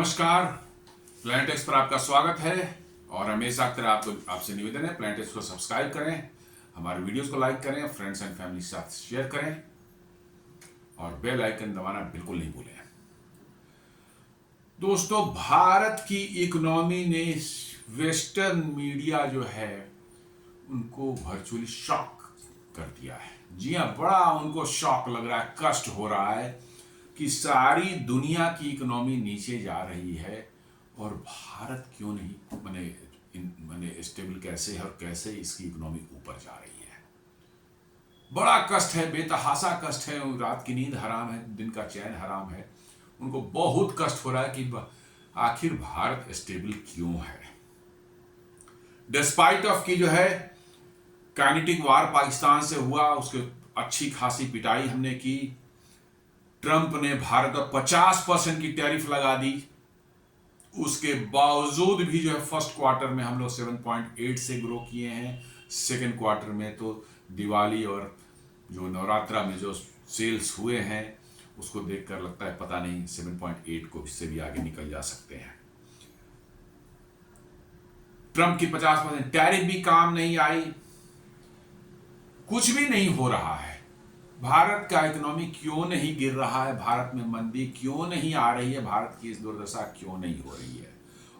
नमस्कार। प्लैनेटेक्स पर आपका स्वागत है और हमेशा की तरह आपसे निवेदन है प्लैनेटेक्स को सब्सक्राइब करें, हमारे वीडियोस को लाइक करें, फ्रेंड्स एंड फैमिली के साथ शेयर करें और बेल आइकन दबाना बिल्कुल नहीं भूलें। दोस्तों, भारत की इकोनॉमी ने वेस्टर्न मीडिया जो है उनको वर्चुअली शॉक कर दिया है। जी हाँ, बड़ा उनको शॉक लग रहा है, कष्ट हो रहा है कि सारी दुनिया की इकोनॉमी नीचे जा रही है और भारत क्यों नहीं माने स्टेबल कैसे है और कैसे इसकी इकोनॉमी ऊपर जा रही है। बड़ा कष्ट है, बेतहासा कष्ट है। रात की नींद हराम है, दिन का चैन हराम है। उनको बहुत कष्ट हो रहा है कि आखिर भारत स्टेबल क्यों है। डिस्पाइट ऑफ की जो है काइनेटिक वार पाकिस्तान से हुआ, उसके अच्छी खासी पिटाई हमने की। ट्रंप ने भारत पर 50% की टैरिफ लगा दी। उसके बावजूद भी जो है फर्स्ट क्वार्टर में हम लोग 7.8 से ग्रो किए हैं। सेकेंड क्वार्टर में तो दिवाली और जो नवरात्रा में जो सेल्स हुए हैं उसको देखकर लगता है पता नहीं 7.8 को इससे भी आगे निकल जा सकते हैं। ट्रंप की 50% टैरिफ भी काम नहीं आई। कुछ भी नहीं हो रहा है। भारत का इकोनॉमी क्यों नहीं गिर रहा है, भारत में मंदी क्यों नहीं आ रही है, भारत की इस दुर्दशा क्यों नहीं हो रही है।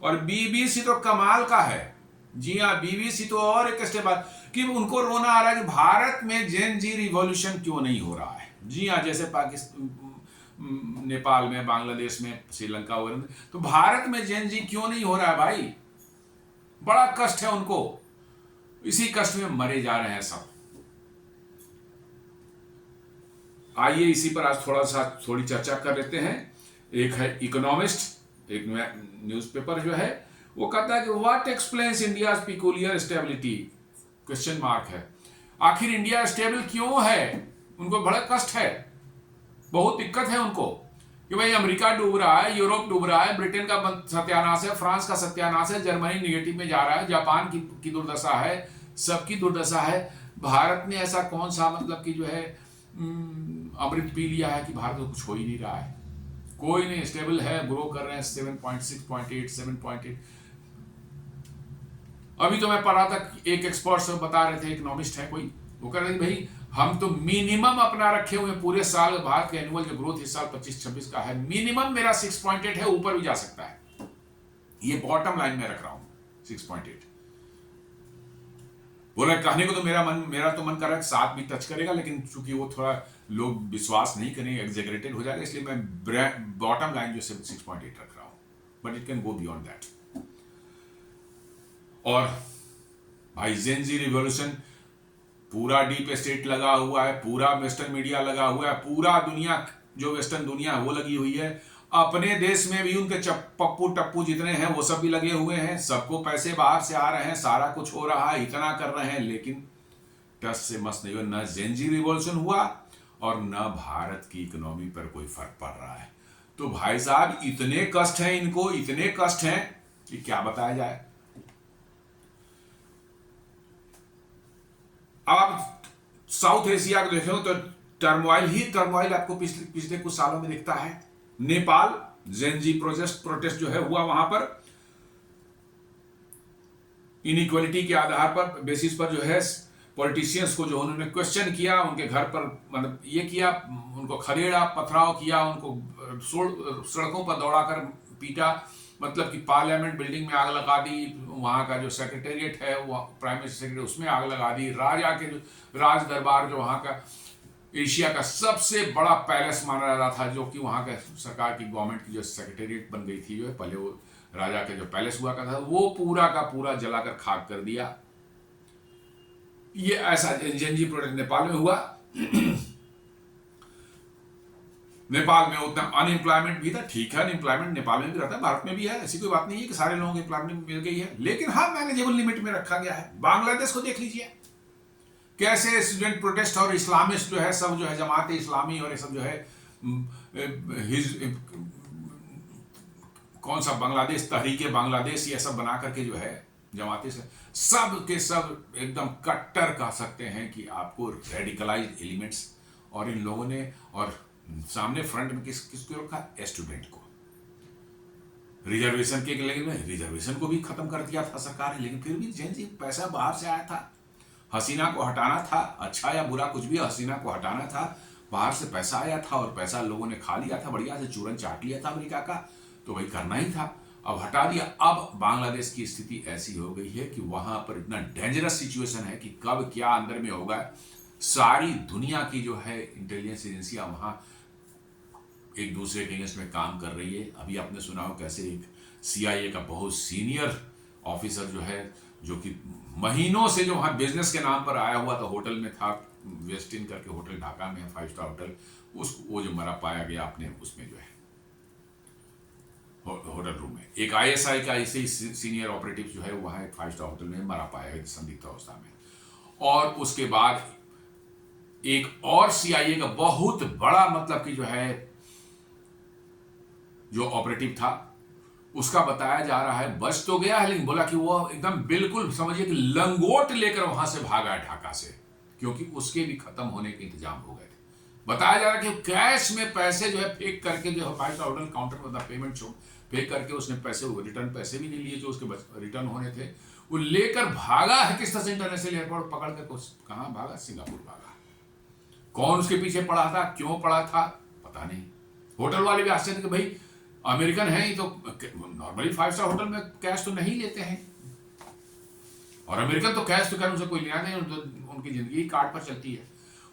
और बीबीसी तो कमाल का है। जी हाँ, बीबीसी तो और एक स्टेप बाद कि उनको रोना आ रहा है कि भारत में जेन जी रिवॉल्यूशन क्यों नहीं हो रहा है। जी हाँ, जैसे पाकिस्तान, नेपाल में, बांग्लादेश में, श्रीलंका वगैरह, तो भारत में जेन जी क्यों नहीं हो रहा है भाई। बड़ा कष्ट है उनको, इसी कष्ट में मरे जा रहे हैं सब। आइए इसी पर आज थोड़ी चर्चा कर लेते हैं। एक है इकोनॉमिस्ट, एक न्यूज़पेपर जो है वो कहता है कि what explains India's peculiar stability, question mark है। आखिर इंडिया स्टेबल क्यों है। उनको बड़ा कष्ट है, बहुत दिक्कत है उनको कि भाई अमेरिका डूब रहा है, यूरोप डूब रहा है, ब्रिटेन का सत्यानाश है, फ्रांस का सत्यानाश है, जर्मनी निगेटिव में जा रहा है, जापान की दुर्दशा है, सबकी दुर्दशा है। भारत ने ऐसा कौन सा मतलब कि जो है अमृत पी लिया है कि भारत में कुछ हो ही नहीं रहा है। कोई नहीं, स्टेबल है, ग्रो कर रहे हैं 7.6.8 7.8। अभी तो मैं पढ़ा था, एक एक्सपर्ट से बता रहे थे, इकोनॉमिस्ट है कोई, वो कह रहे थे भाई हम तो मिनिमम अपना रखे हुए पूरे साल भारत का एनुअल जो ग्रोथ इस साल 25-26 का है, मिनिमम मेरा 6.8 है, ऊपर भी जा सकता है। ये बॉटम लाइन में रख रहा हूं 6.8। बोला कहने को तो मेरा तो मन कर रहा है 7 भी टच करेगा, लेकिन चूंकि वो थोड़ा लोग विश्वास नहीं करेंगे, एग्जेगरेटेड हो जाएगा, इसलिए मैं बॉटम लाइन जो 6.8 रख रहा हूं, but it can go beyond that. और भाई जेन जी रिवॉल्यूशन, पूरा डीप स्टेट लगा हुआ है, पूरा वेस्टर्न मीडिया लगा हुआ है, पूरा दुनिया जो वेस्टर्न दुनिया है वो लगी हुई है। अपने देश में भी उनके पप्पू टप्पू जितने हैं वो सब भी लगे हुए हैं, सबको पैसे बाहर से आ रहे हैं, सारा कुछ हो रहा है, इतना कर रहे हैं, लेकिन टस से मस नहीं हुआ। न जेन जी रिवॉल्यूशन हुआ और न भारत की इकोनॉमी पर कोई फर्क पड़ रहा है। तो भाई साहब इतने कष्ट हैं इनको, इतने कष्ट हैं कि क्या बताया जाए। अब आप साउथ एशिया को देखें तो टर्मोइल आपको पिछले कुछ सालों में दिखता है। नेपाल जेन जी प्रोटेस्ट जो है हुआ, वहां पर इनइक्वालिटी के आधार पर, बेसिस पर जो है पॉलिटिशियंस को जो उन्होंने क्वेश्चन किया, उनके घर पर मतलब ये किया, उनको खदेड़ा, पथराव किया, उनको सड़कों पर दौड़ाकर पीटा, मतलब कि पार्लियामेंट बिल्डिंग में आग लगा दी, वहाँ का जो सेक्रेटेरिएट है वो प्राइम मिनिस्टर सेक्रेटरी उसमें आग लगा दी, राजा के जो राज दरबार जो वहाँ का एशिया का सबसे बड़ा पैलेस माना जाता था, जो कि वहाँ के सरकार की गवर्नमेंट की जो सेक्रेटेरिएट बन गई थी, जो है पहले वो राजा के जो पैलेस हुआ करता था, वो पूरा का पूरा जलाकर खाक कर दिया। ये ऐसा जेन जी प्रोटेस्ट नेपाल में हुआ। नेपाल में उतना अनएम्प्लॉयमेंट भी था, ठीक है, अनएम्प्लॉयमेंट नेपाल में भी रहता है, भारत में भी है, ऐसी कोई बात नहीं है कि सारे लोगों को एम्प्लॉयमेंट मिल गई है, लेकिन हाँ मैनेजेबल लिमिट में रखा गया है। बांग्लादेश को देख लीजिए, कैसे स्टूडेंट प्रोटेस्ट और इस्लामिस्ट जो है सब जो है जमात इस्लामी और ये सब जो है कौन सा बांग्लादेश तहरीके बांग्लादेश ये सब बना करके जो है जमाते से सब के सब एकदम कट्टर कह सकते हैं कि आपको रेडिकलाइज्ड एलिमेंट्स। और इन लोगों ने और सामने फ्रंट में किसको रखा, स्टूडेंट को। रिजर्वेशन के, लेकिन रिजर्वेशन को भी खत्म कर दिया था सरकार ने, लेकिन फिर भी जेनजी पैसा बाहर से आया था, हसीना को हटाना था, अच्छा या बुरा कुछ भी, हसीना को हटाना था, बाहर से पैसा आया था और पैसा लोगों ने खा लिया था, बढ़िया से चूरन चाट लिया था अमेरिका का, तो भाई करना ही था, अब हटा दिया। अब बांग्लादेश की स्थिति ऐसी हो गई है कि वहां पर इतना डेंजरस सिचुएशन है कि कब क्या अंदर में होगा। सारी दुनिया की जो है इंटेलिजेंस एजेंसियां वहां एक दूसरे के अगेंस्ट में काम कर रही है। अभी आपने सुना हो कैसे एक CIA का बहुत सीनियर ऑफिसर जो है, जो कि महीनों से जो वहाँ बिजनेस के नाम पर आया हुआ था, होटल में था, वेस्टिन करके होटल ढाका में है, 5 स्टार होटल, वो जो मरा पाया गया अपने उसमें जो है होटल रूम में। एक ISI का ऐसे ही सीनियर ऑपरेटिव जो है वहाँ एक 5 स्टार होटल में मरा पाया गया संदिग्ध अवस्था में। और उसके बाद एक और CIA का बहुत बड़ा मतलब कि जो है जो ऑपरेटिव था, उसका बताया जा रहा है बच तो गया है, लेकिन बोला कि वो एकदम बिल्कुल समझिए कि लंगोट लेकर वहां से भागा है ढाका से, क्योंकि उसके भी खत्म होने के इंतजाम हो गए थे। बताया जा रहा है कि कैश में पैसे जो है फेंक करके, जो है 5 स्टार होटल काउंटर पर पेमेंट फेंक करके उसने पैसे, रिटर्न पैसे भी नहीं लिए जो उसके रिटर्न होने थे, वो लेकर भागा है किस तरह से इंटरनेशनल एयरपोर्ट पकड़ कर, कहां भागा, सिंगापुर भागा। कौन उसके पीछे पड़ा था, क्यों पड़ा था, पता नहीं। होटल वाले भी आश्चर्य कि भाई अमेरिकन है ही तो नॉर्मली 5 स्टार होटल में कैश तो नहीं लेते हैं, और अमेरिकन तो कैश तो कर उनसे कोई लेना नहीं, उनकी जिंदगी कार्ड पर चलती है।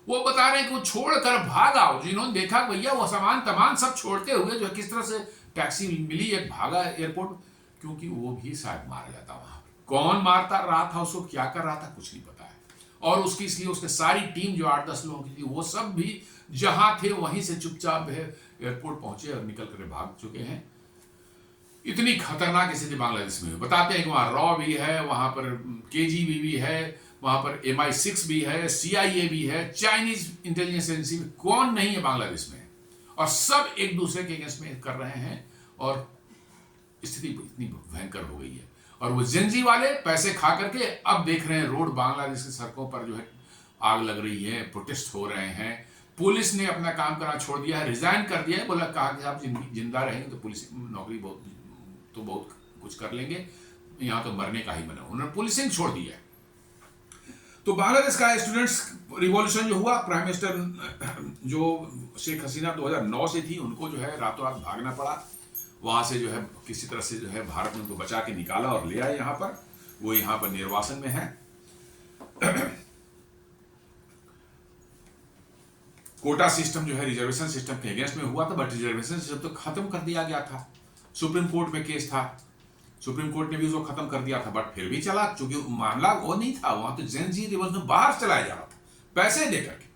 वो बता रहे हैं कि वो छोड़कर भागा, जिन्होंने देखा भैया वो सामान तमाम सब छोड़ते हुए जो है किस तरह से टैक्सी मिली, एक भागा एयरपोर्ट, क्योंकि वो भी शायद मारा जाता वहां पर। कौन मारता रहा था उसको, क्या कर रहा था, कुछ नहीं पता है। और उसकी इसलिए उसके सारी टीम जो 8-10 लोगों की थी, वो सब भी जहां थे वहीं से चुपचाप एयरपोर्ट पहुंचे और निकल कर भाग चुके हैं। इतनी खतरनाक स्थिति बांग्लादेश में। बताते हैं कि वहां रॉ भी है, वहां पर KGB भी है, वहां पर MI6 भी है, CIA भी है, चाइनीज इंटेलिजेंस एजेंसी भी, कौन नहीं है बांग्लादेश में, और सब एक दूसरे के अगेंस्ट में कर रहे हैं, और स्थिति इतनी भयंकर हो गई है। और वो जेनजी वाले पैसे खा करके अब देख रहे हैं रोड बांग्लादेश की सड़कों पर जो है आग लग रही है, प्रोटेस्ट हो रहे हैं। पुलिस ने अपना काम करना छोड़ दिया है, रिजाइन कर दिया है, बोला कहा कि आप जिंदा रहेंगे तो पुलिस नौकरी बहुत कुछ कर लेंगे, यहाँ तो मरने का ही बना, उन्होंने पुलिसिंग छोड़ दिया है। तो बांग्लादेश का स्टूडेंट्स रिवॉल्यूशन जो हुआ, प्राइम मिनिस्टर जो शेख हसीना 2009 से थी, उनको जो है रातों रात भागना पड़ा वहां से, जो है किसी तरह से जो है भारत ने उनको बचा के निकाला और ले आए यहाँ पर। वो यहाँ पर निर्वासन में है। कोटा सिस्टम जो है रिजर्वेशन सिस्टम के अगेंस्ट में हुआ था, बट रिजर्वेशन सिस्टम तो खत्म कर दिया गया था। सुप्रीम कोर्ट में केस था, सुप्रीम कोर्ट ने भी उसको खत्म कर दिया था, बट फिर भी चला, क्योंकि मामला वो नहीं था, वहां तो जेनजी रिवॉल्यूशन बाहर चलाया जा रहा था पैसे देकर के।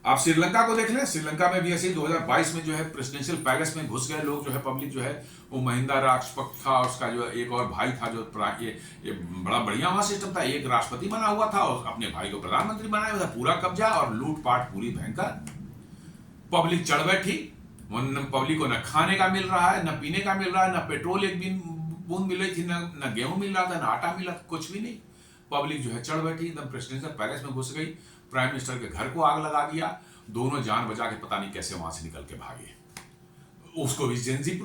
आप श्रीलंका को देख लें, श्रीलंका में भी ऐसे 2022 में जो है प्रेसिडेंशियल पैलेस में घुस गए लोग, जो है पब्लिक जो है, वो महिंदा राजपक्ष था, उसका जो एक और भाई था, जो ये बड़ा बढ़िया वहां सिस्टम था, एक राष्ट्रपति बना हुआ था और अपने भाई को प्रधानमंत्री बनाया हुआ था, पूरा कब्जा और लूटपाट पूरी भयंकर। पब्लिक चढ़ बैठी, पब्लिक को न खाने का मिल रहा है, न पीने का मिल रहा है, न पेट्रोल एक भी बूंद मिल रही थी, न गेहूं मिल रहा था, न आटा मिला, कुछ भी नहीं। पब्लिक जो है चढ़ बैठी, एकदम प्रेसिडेंशियल पैलेस में घुस गई, प्राइम मिनिस्टर के घर को आग लगा दिया, दोनों जान बचा के पता नहीं कैसे वहां से निकल के भागे। उसको भी जेनजी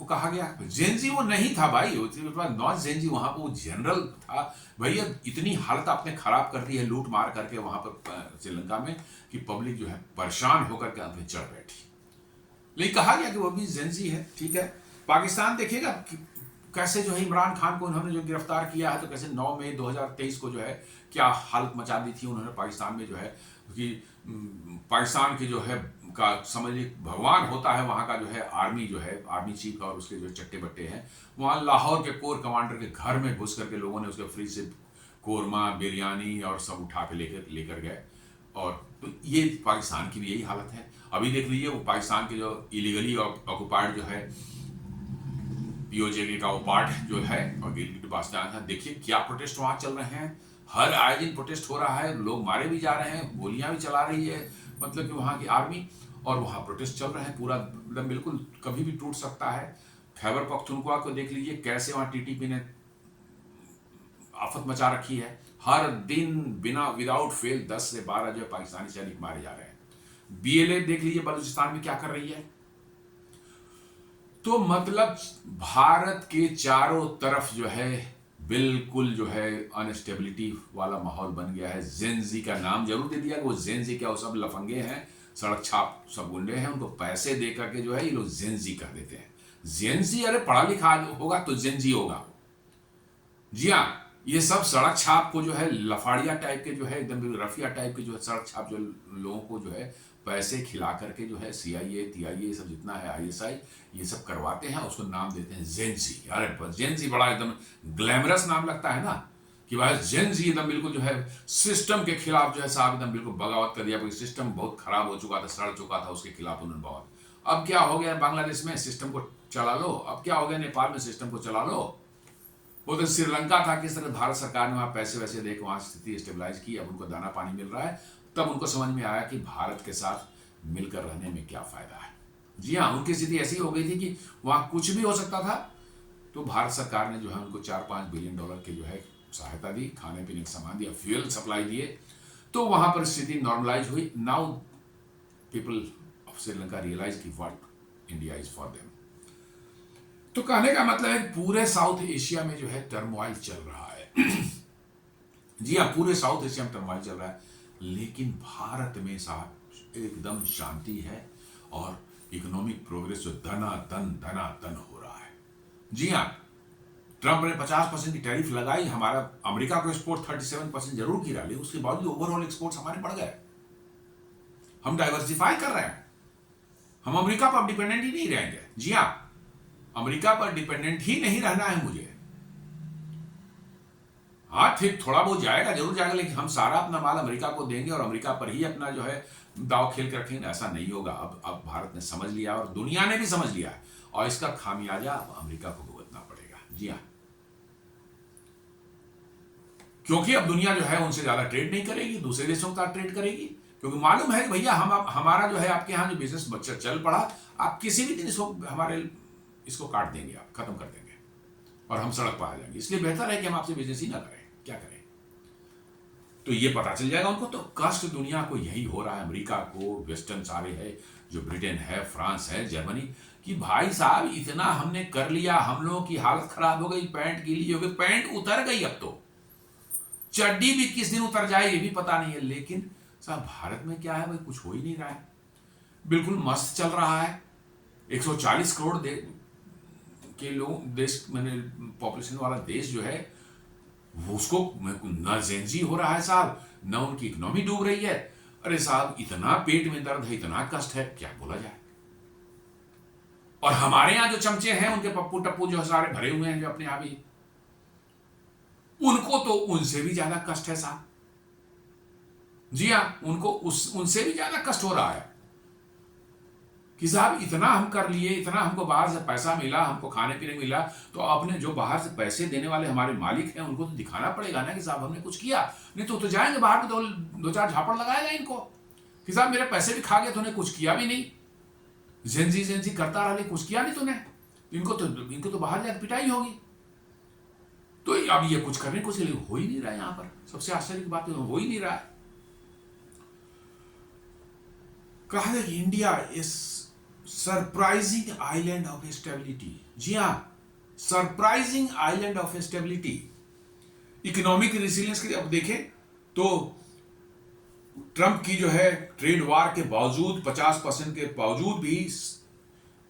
कहा गया, जेनजी वो नहीं था भाई, नॉट जेनजी, वहां पर वो जनरल था। भैया इतनी हालत आपने खराब कर दी है लूट मार करके वहां पर श्रीलंका में, कि पब्लिक जो है परेशान होकर के अंत में चढ़ बैठी। लेकिन कहा गया कि वो भी जेनजी है, ठीक है। पाकिस्तान देखिएगा कैसे जो है इमरान खान को उन्होंने जो गिरफ्तार किया है, तो कैसे 9 मई 2023 को जो है क्या हालत मचा दी थी उन्होंने पाकिस्तान में, जो है कि पाकिस्तान की जो है का समझिए भगवान होता है वहाँ का, जो है आर्मी, जो है आर्मी चीफ और उसके जो चट्टे बट्टे हैं, वहाँ लाहौर के कोर कमांडर के घर में घुस करके लोगों ने उसके फ्रिज से कोरमा, बिरयानी और सब उठा के लेकर गए। और तो ये पाकिस्तान की भी यही हालत है। अभी देख लीजिए वो पाकिस्तान के जो इलीगली ऑक्युपाइड जो है POJ का वो पार्ट जो है, और गिलगिट बाल्टिस्तान, देखिए क्या प्रोटेस्ट वहां चल रहे हैं, हर आए दिन प्रोटेस्ट हो रहा है, लोग मारे भी जा रहे हैं, गोलियां भी चला रही है, मतलब कि वहां की आर्मी, और वहां प्रोटेस्ट चल रहे हैं पूरा, मतलब बिल्कुल कभी भी टूट सकता है। खैबर पख्तूनख्वा को देख लीजिए कैसे वहां TTP ने आफत मचा रखी है, हर दिन बिना विदाउट फेल 10 से 12 जो है पाकिस्तानी सैनिक मारे जा रहे हैं। BLA देख लीजिए बलूचिस्तान में क्या कर रही है। तो मतलब भारत के चारों तरफ जो है बिल्कुल जो है अनस्टेबिलिटी वाला माहौल बन गया है। जेनजी का नाम जरूर दे दिया कि वो जेनजी क्या, वो सब लफंगे हैं, सड़क छाप सब गुंडे हैं, उनको पैसे दे करके जो है ये लोग जेनजी कर देते हैं। जेनजी, अरे पढ़ा लिखा होगा तो जेनजी होगा। जी हाँ, ये सब सड़क छाप को जो है लफाड़िया टाइप के जो है एकदम रफिया टाइप के जो है सड़क छाप जो लोगों को जो है पैसे खिला करके जो है CIA TIA सब जितना है ISI ये सब करवाते हैं, उसको नाम देते हैं जेनजी। अरे जेनजी बड़ा एकदम ग्लैमरस नाम लगता है ना कि भाई जेनजी एकदम बिल्कुल जो है सिस्टम के खिलाफ जो है साहब एकदम बिल्कुल बगावत कर दिया, क्योंकि सिस्टम बहुत खराब हो चुका था, सड़ चुका था, उसके खिलाफ उन्होंने बगावत। अब क्या हो गया बांग्लादेश में, सिस्टम को चला लो। अब क्या हो गया नेपाल में, सिस्टम को चला लो। वो तो श्रीलंका था, किस तरह भारत सरकार ने वहां पैसे वैसे देकर वहां स्थिति स्टेबलाइज की, अब उनको दाना पानी मिल रहा है। तब उनको समझ में आया कि भारत के साथ मिलकर रहने में क्या फायदा है। जी हाँ, उनकी स्थिति ऐसी हो गई थी कि वहां कुछ भी हो सकता था। तो भारत सरकार ने जो है उनको $4-5 बिलियन की जो है सहायता दी, खाने पीने का सामान दिया, फ्यूल सप्लाई दिए, तो वहां पर स्थिति नॉर्मलाइज हुई। Now people of Sri Lanka realize कि what India is for them. तो कहने का मतलब है पूरे साउथ एशिया में जो है टर्मोइल चल रहा है। जी हाँ, पूरे साउथ एशिया में टर्मोइल चल रहा है, लेकिन भारत में साहब एकदम शांति है और इकोनॉमिक प्रोग्रेस जो धनातन हो रहा है। जी हाँ, ट्रंप ने 50% की टैरिफ लगाई, हमारा अमेरिका को एक्सपोर्ट 37% जरूर गिरा, लेकिन उसके बावजूद ओवरऑल एक्सपोर्ट्स हमारे बढ़ गए। हम डाइवर्सिफाई कर रहे हैं, हम अमेरिका पर डिपेंडेंट ही नहीं रहेंगे। जी हाँ, अमेरिका पर डिपेंडेंट ही नहीं रहना है मुझे। हाँ ठीक, थोड़ा बहुत जाएगा, जरूर जाएगा, लेकिन हम सारा अपना माल अमेरिका को देंगे और अमेरिका पर ही अपना जो है दाव खेल कर रखेंगे, ऐसा नहीं होगा। अब भारत ने समझ लिया और दुनिया ने भी समझ लिया है, और इसका खामियाजा अब अमेरिका को भुगतना पड़ेगा। जी हाँ, क्योंकि अब दुनिया जो है उनसे ज्यादा ट्रेड नहीं करेगी, दूसरे देशों का ट्रेड करेगी, क्योंकि मालूम है कि भैया हमारा जो है आपके यहाँ जो बिजनेस चल पड़ा, आप किसी भी दिन इसको काट देंगे, आप खत्म कर देंगे और हम सड़क पर आ जाएंगे। इसलिए बेहतर है कि हम आपसे बिजनेस ही ना करें, क्या करें। तो ये पता चल जाएगा उनको। तो कष्ट दुनिया को यही हो रहा है, अमेरिका को, वेस्टर्न सारे है, जो ब्रिटेन है, फ्रांस है, जर्मनी, कि भाई साहब इतना हमने कर लिया, हम लोगों की हालत खराब हो गई, पैंट गीली हो गई, पैंट उतर गई, अब तो चड्डी भी किस दिन उतर जाए ये भी पता नहीं है। लेकिन साहब भारत में क्या है भाई, कुछ हो ही नहीं रहा है, बिल्कुल मस्त चल रहा है। 140 करोड़ के लोग देश, मैंने पॉपुलेशन वाला देश जो है उसको न जेंजी हो रहा है साहब, न उनकी इकोनॉमी डूब रही है। अरे साहब इतना पेट में दर्द है, इतना कष्ट है, क्या बोला जाए। और हमारे यहां जो चमचे हैं, उनके पप्पू टप्पू जो सारे भरे हुए हैं जो अपने आप ही, उनको तो उनसे भी ज्यादा कष्ट है साहब। जी हां, उनको उनसे भी ज्यादा कष्ट हो रहा है कि साहब इतना हम कर लिए, इतना हमको बाहर से पैसा मिला, हमको खाने पीने मिला, तो आपने जो बाहर से पैसे देने वाले हमारे मालिक हैं उनको तो दिखाना पड़ेगा ना कि साहब हमने कुछ किया। नहीं तो जाएंगे बाहर में, तो दो चार झापड़ लगाएगा इनको कि साहब मेरे पैसे भी खा गए, तूने कुछ किया भी नहीं, जेंजी करता रहा, कुछ किया नहीं तूने। इनको तो बाहर जाकर पिटाई होगी। तो अब ये कुछ करने कुछ हो ही नहीं रहा है। यहां पर सबसे आश्चर्य की बात हो ही नहीं रहा है। कहा है कि India is surprising island of stability. जी हां, surprising island of stability, economic resilience के। अब देखें तो ट्रंप की जो है ट्रेड वार के बावजूद, 50% के बावजूद भी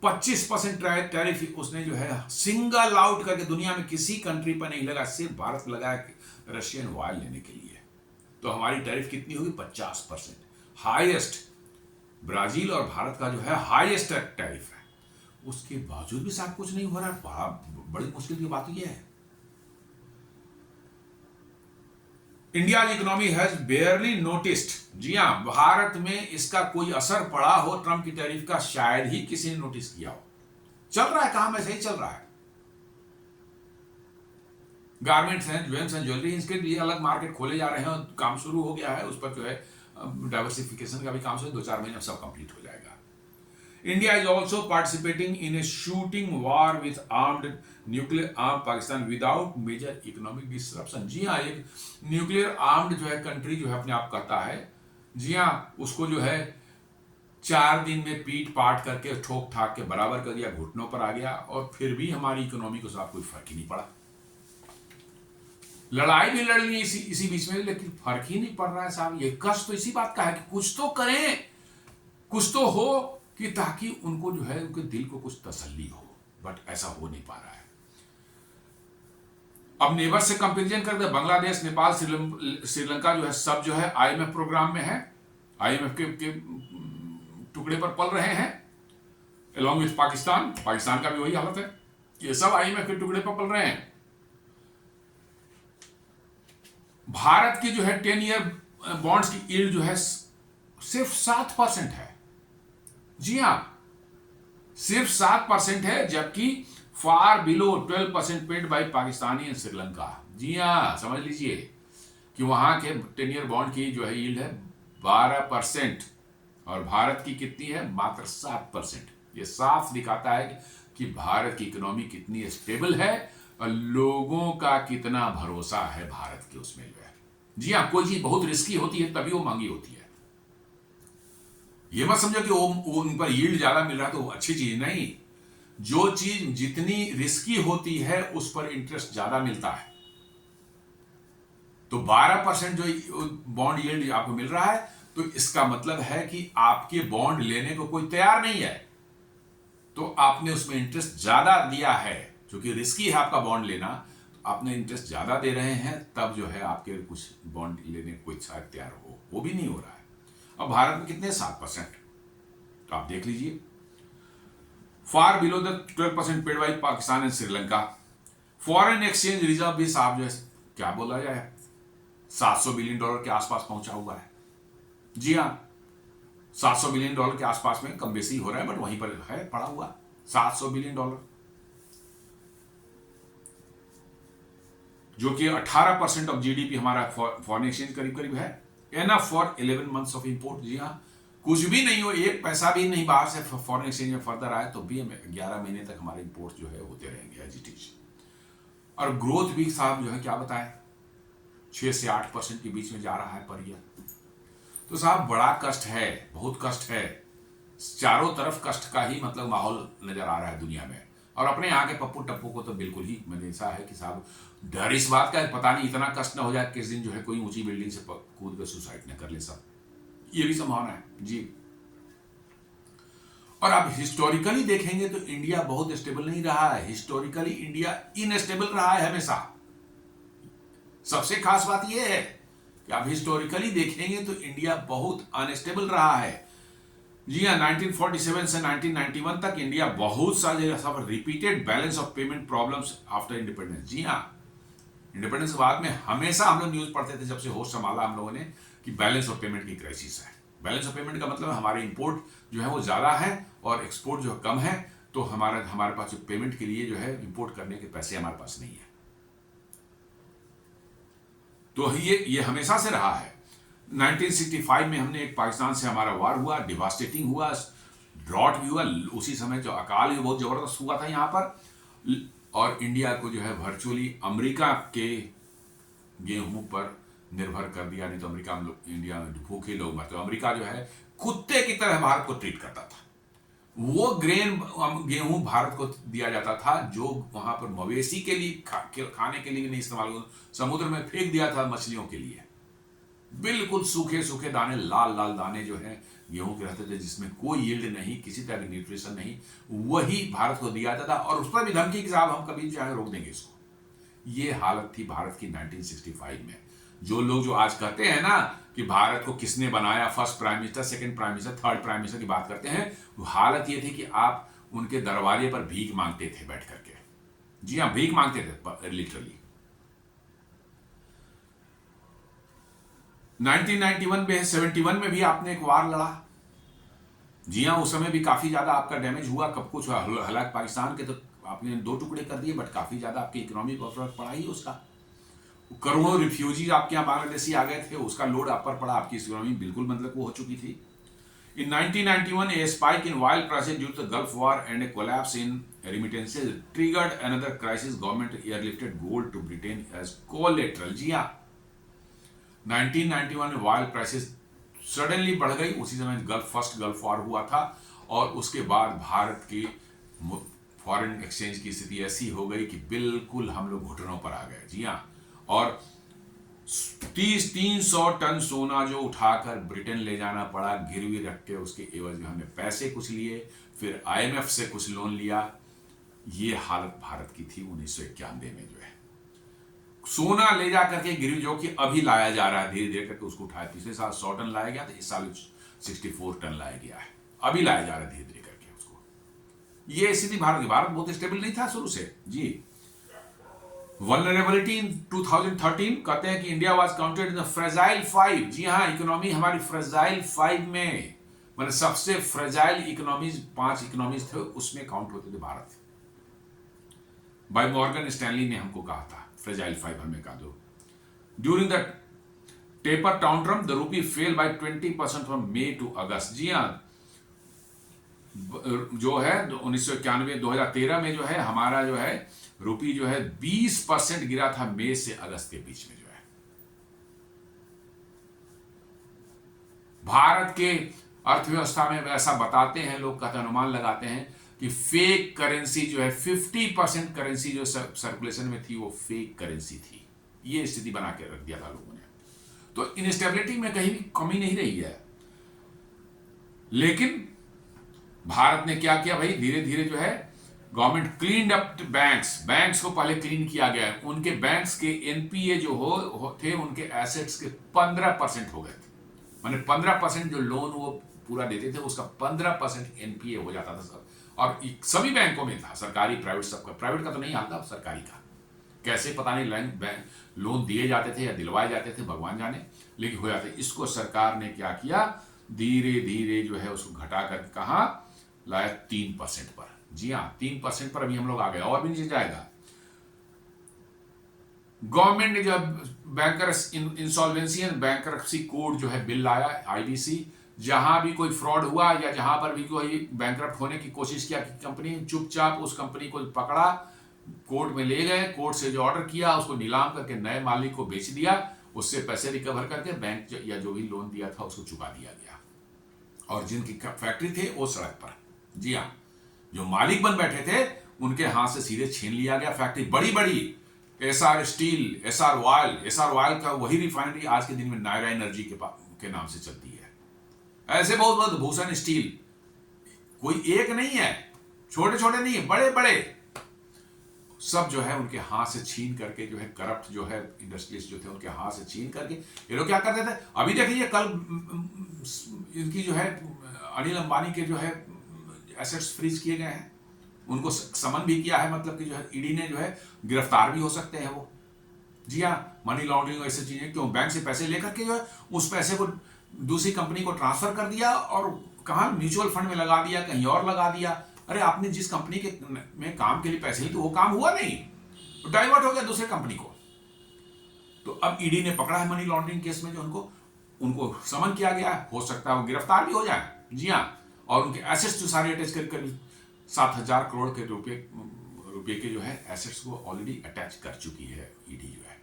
25% टैरिफ उसने जो है सिंगल आउट करके दुनिया में किसी कंट्री पर नहीं लगा, सिर्फ भारत लगाया रशियन ऑयल लेने के लिए। तो हमारी टैरिफ कितनी होगी? 50%, हाईएस्ट। ब्राजील और भारत का जो है हाईएस्ट टैरिफ है, उसके बावजूद भी साथ कुछ नहीं हो रहा है। बड़ी मुश्किल की बात यह है। India economy has barely noticed. जी हां, भारत में इसका कोई असर पड़ा हो ट्रंप की टैरिफ का, शायद ही किसी ने नोटिस किया हो। चल रहा है काम ऐसे ही चल रहा है। गारमेंट्स हैं, ज्वेल्स एंड ज्वेलरी, इसके लिए अलग मार्केट खोले जा रहे हैं, काम शुरू हो गया है। उस पर जो है डाइवर्सिफिकेशन का भी काम से 2-4 महीने सब कंप्लीट हो जाएगा। India is also participating in a shooting war with armed nuclear arm Pakistan without major economic disruption. जी हाँ, एक न्यूक्लियर आर्म्ड जो है कंट्री जो है अपने आप कहता है, जी हाँ, उसको जो है 4 दिन में पीट पाट करके ठोक ठाक के बराबर कर दिया, घुटनों पर आ गया, और फिर भी हमारी इकोनॉमी को साथ कोई फर्क ही नहीं पड़ा। लड़ाई भी लड़ ली इसी बीच में, लेकिन फर्क ही नहीं पड़ रहा है साहब। ये कष्ट तो इसी बात का है कि कुछ तो करें, कुछ तो हो, कि ताकि उनको जो है उनके दिल को कुछ तसल्ली हो, बट ऐसा हो नहीं पा रहा है। अब नेबर से कंपेरिजन करते, बांग्लादेश, नेपाल, श्रीलंका जो है सब जो है आईएमएफ प्रोग्राम में है, आईएमएफ के टुकड़े पर पल रहे हैं, अलॉन्ग विथ पाकिस्तान। पाकिस्तान का भी वही हालत है, ये सब आईएमएफ के टुकड़े पर पल रहे हैं। भारत की जो है 10 ईयर बॉन्ड्स की यील्ड जो है सिर्फ 7% है। जी हां, सिर्फ 7% है, जबकि far below 12% paid by Pakistani and Sri Lanka. जी हां, समझ लीजिए कि वहां के 10 ईयर बॉन्ड की जो है यील्ड है 12%, और भारत की कितनी है? मात्र 7%। ये साफ दिखाता है कि भारत की इकोनॉमी कितनी स्टेबल है और लोगों का कितना भरोसा है भारत के उसमें जो है। जी हाँ, कोई चीज बहुत रिस्की होती है तभी वो महंगी होती है। ये मत समझो कि वो उन पर यील्ड ज्यादा मिल रहा है तो वो अच्छी चीज नहीं। जो चीज जितनी रिस्की होती है उस पर इंटरेस्ट ज्यादा मिलता है। तो 12% जो बॉन्ड यील्ड आपको मिल रहा है, तो इसका मतलब है कि आपके बॉन्ड लेने को कोई तैयार नहीं है, तो आपने उसमें इंटरेस्ट ज्यादा दिया है। क्योंकि रिस्की है आपका बॉन्ड लेना, तो आपने इंटरेस्ट ज्यादा दे रहे हैं, तब जो है आपके कुछ बॉन्ड लेने को कोई शायद तैयार हो, वो भी नहीं हो रहा है। अब भारत में कितने? 7%। तो आप देख लीजिए, फार below the 12% paid by Pakistan and Sri Lanka. Foreign exchange reserve भी साहब जो है क्या बोला जाए, $700 बिलियन के आसपास पहुंचा हुआ है। जी हाँ, $700 बिलियन के आसपास में कम बेसी हो रहा है, बट वहीं पर है पड़ा हुआ $700 बिलियन, जो कि 18% ऑफ जीडीपी हमारा फॉरेन एक्सचेंज करीब करीब है। Enough for 11 months of import. जी हाँ, कुछ भी नहीं हो, एक पैसा भी नहीं बाहर से फॉरेन एक्सचेंज में फर्दर आए, तो भी हमें 11 महीने तक हमारे इंपोर्ट जो है होते रहेंगे एज इट इज। और ग्रोथ भी साहब जो है क्या बताएं, 6 से 8% के बीच में जा रहा है पर ईयर। तो साहब बड़ा कष्ट है, बहुत कष्ट है, चारों तरफ कष्ट का ही मतलब माहौल नजर आ रहा है दुनिया में। और अपने यहाँ के पप्पू टप्पू को तो बिल्कुल ही मैंने ऐसा है कि साहब डर इस बात का, पता नहीं इतना कष्ट ना हो जाए किस दिन जो है कोई ऊंची बिल्डिंग से कूद कर सुसाइड न कर ले साहब, ये भी संभावना है जी। और आप हिस्टोरिकली देखेंगे तो इंडिया बहुत स्टेबल नहीं रहा है, हिस्टोरिकली इंडिया इनस्टेबल रहा है हमेशा। सबसे खास बात यह है कि आप हिस्टोरिकली देखेंगे तो इंडिया बहुत अनस्टेबल रहा है। जी हाँ, 1947 से 1991 तक इंडिया बहुत सारे repeated balance of payment problems after independence. जी हाँ, इंडिपेंडेंस के बाद में हमेशा हम लोग न्यूज पढ़ते थे जब से होश संभाला हम लोगों ने कि बैलेंस ऑफ पेमेंट की क्राइसिस है। बैलेंस ऑफ पेमेंट का मतलब हमारे इंपोर्ट जो है वो ज्यादा है और एक्सपोर्ट जो कम है, तो हमारे पास जो पेमेंट के लिए जो है इंपोर्ट करने के पैसे हमारे पास नहीं है। तो ये हमेशा से रहा है। 1965 में हमने एक पाकिस्तान से हमारा वार हुआ, डिवास्टेटिंग हुआ, ड्रॉट भी हुआ, उसी समय जो अकाल भी बहुत जबरदस्त हुआ था यहाँ पर, और इंडिया को जो है वर्चुअली अमेरिका के गेहूं पर निर्भर कर दिया। नहीं तो अमेरिका में इंडिया में भूखे लोग मरते, अमेरिका जो है कुत्ते की तरह भारत को ट्रीट करता था। वो गेहूं भारत को दिया जाता था जो वहां पर मवेशी के लिए खाने के लिए भी नहीं इस्तेमाल हुआ, समुद्र में फेंक दिया था मछलियों के लिए। बिल्कुल सूखे सूखे दाने, लाल लाल दाने जो है गेहूं के रहते थे, जिसमें कोई यील्ड नहीं, किसी तरह की न्यूट्रिशन नहीं, वही भारत को दिया जाता था। और उस पर भी धमकी के साहब हम कभी चाहे रोक देंगे इसको। ये हालत थी भारत की 1965 में। जो लोग जो आज कहते हैं ना कि भारत को किसने बनाया, first prime minister, second prime minister, third prime minister की बात करते हैं, वो हालत ये थी कि आप उनके दरवाजे पर भीख मांगते थे बैठ करके। जी हाँ, भीख मांगते थे लिटरली। 1991 में 71 में भी आपने एक वार लड़ा। जी हाँ, उस समय भी काफी ज्यादा आपका डैमेज हुआ, कब कुछ हालांकि पाकिस्तान के तो आपने 2 टुकड़े कर दिए, बट काफी ज्यादा आपकी इकोनॉमी पर फर्क पड़ा ही उसका। करोड़ों रिफ्यूजीज आपके यहाँ बांग्लादेशी आ गए थे, उसका लोड आप पर पड़ा, आपकी इकोनॉमी बिल्कुल मतलब वो हो चुकी थी। In 1991, a spike in oil prices due to the Gulf War and a collapse in remittances triggered another crisis. Government airlifted gold to Britain as collateral. जी हाँ, 1991 में oil prices सडनली बढ़ गई। उसी समय फर्स्ट गल्फ वॉर हुआ था और उसके बाद भारत की फॉरेन एक्सचेंज की स्थिति ऐसी हो गई कि बिल्कुल हम लोग घुटनों पर आ गए। जी हाँ, और 300 टन सोना जो उठाकर ब्रिटेन ले जाना पड़ा गिरवी रख के, उसके एवज में हमने पैसे कुछ लिए, फिर IMF से कुछ लोन लिया। ये हालत भारत की थी 1991 में। जो है सोना ले जा करके गिरवी, जो कि अभी लाया जा रहा है धीरे धीरे करके, उसको उठाया। पिछले साल 100 टन लाया गया था, इस साल 64 टन लाया गया है, अभी लाया जा रहा है धीरे धीरे करके उसको। ये स्थिति भारत की, भारत बहुत स्टेबल नहीं था शुरू से। जी, वल्नरेबिलिटी इन 2013 कहते हैं कि India was counted in the fragile 5। जी हाँ, इकोनॉमी हमारी फ्रेजाइल 5 में, मतलब सबसे फ्रेजाइल इकोनॉमीज 5 इकोनॉमीज थे उसमें काउंट होते थे भारत। बाय मॉर्गन स्टैनली ने हमको कहा था फ्रेजाइल 5 हमें कहा दो। During the taper tantrum the rupee fell by 20% from May to August. जी हाँ, जो है 1991 2013 में जो है हमारा जो है रूपी जो है 20% गिरा था मई से अगस्त के बीच में। जो है भारत के अर्थव्यवस्था में ऐसा बताते हैं लोग, कहते अनुमान लगाते हैं कि फेक करेंसी जो है 50% करेंसी जो सर्कुलेशन में थी वो फेक करेंसी थी। ये स्थिति बना के रख दिया था लोगों ने। तो इनस्टेबिलिटी में कहीं भी कमी नहीं रही है। लेकिन भारत ने क्या किया भाई, धीरे धीरे जो है गवर्नमेंट क्लीन अप बैंक्स को पहले क्लीन किया गया। उनके बैंक्स के एनपीए जो थे उनके एसेट्स के 15% हो गए थे। माने 15% जो लोन वो पूरा देते थे उसका 15% एनपीए हो जाता था सब। और सभी बैंकों में था, सरकारी प्राइवेट सबका। प्राइवेट का तो नहीं आता, सरकारी का कैसे पता नहीं लोन दिए जाते थे या दिलवाए जाते थे भगवान जाने, लेकिन हो जाते। इसको सरकार ने क्या किया, धीरे धीरे जो है उसको घटा कर कहा लाया 3% पर। जी हाँ, 3% पर अभी हम लोग आ गए, और भी नीचे जाएगा। गवर्नमेंट ने जब bankers insolvency and bankruptcy code जो है बिल लाया, IBC, जहां भी कोई फ्रॉड हुआ या जहां पर भी कोई बैंकरप्ट होने की कोशिश किया कि कंपनी, चुपचाप उस कंपनी को पकड़ा, कोर्ट में ले गए, कोर्ट से जो ऑर्डर किया उसको नीलाम करके नए मालिक को बेच दिया, उससे पैसे रिकवर करके बैंक या जो भी लोन दिया था उसको चुका दिया गया। और जिनकी फैक्ट्री थे वो सड़क पर। जी हाँ, जो मालिक बन बैठे थे उनके हाथ से सीधे छीन लिया गया फैक्ट्री। बड़ी बड़ी SR स्टील, SR ऑयल का वही रिफाइनरी आज के दिन में नायरा एनर्जी के नाम से चलती है। ऐसे बहुत भूषण स्टील, कोई एक नहीं है, छोटे छोटे नहीं है, बड़े बड़े सब जो है उनके हाथ से छीन करके जो है करप्ट जो है इंडस्ट्रियलिस्ट जो थे उनके हाथ से छीन करके ये लोग क्या करते थे। अभी देखिए कल इनकी जो है अनिल अंबानी के जो है एसेट्स फ्रीज किए गए हैं, उनको समन भी किया है, मतलब कि जो है ईडी ने जो है गिरफ्तार भी हो सकते हैं वो। जी हाँ, मनी लॉन्ड्रिंग ऐसी चीजें, क्यों बैंक से पैसे लेकर के जो है उस पैसे को दूसरी कंपनी को ट्रांसफर कर दिया और कहाँ म्यूचुअल फंड में लगा दिया, कहीं और लगा दिया। अरे आपने जिस कंपनी के में काम के लिए पैसे लिए तो वो काम हुआ नहीं, तो डाइवर्ट हो गया दूसरे कंपनी को। तो अब ईडी ने पकड़ा है मनी लॉन्ड्रिंग केस में, जो उनको समन किया गया है, हो सकता है वो गिरफ्तार भी हो जाए। जी हाँ, और उनके एसेट्स जो सारे अटैच करीब 7,000 करोड़ के रुपए के जो है एसेट्स को ऑलरेडी अटैच कर चुकी है ईडी जो है।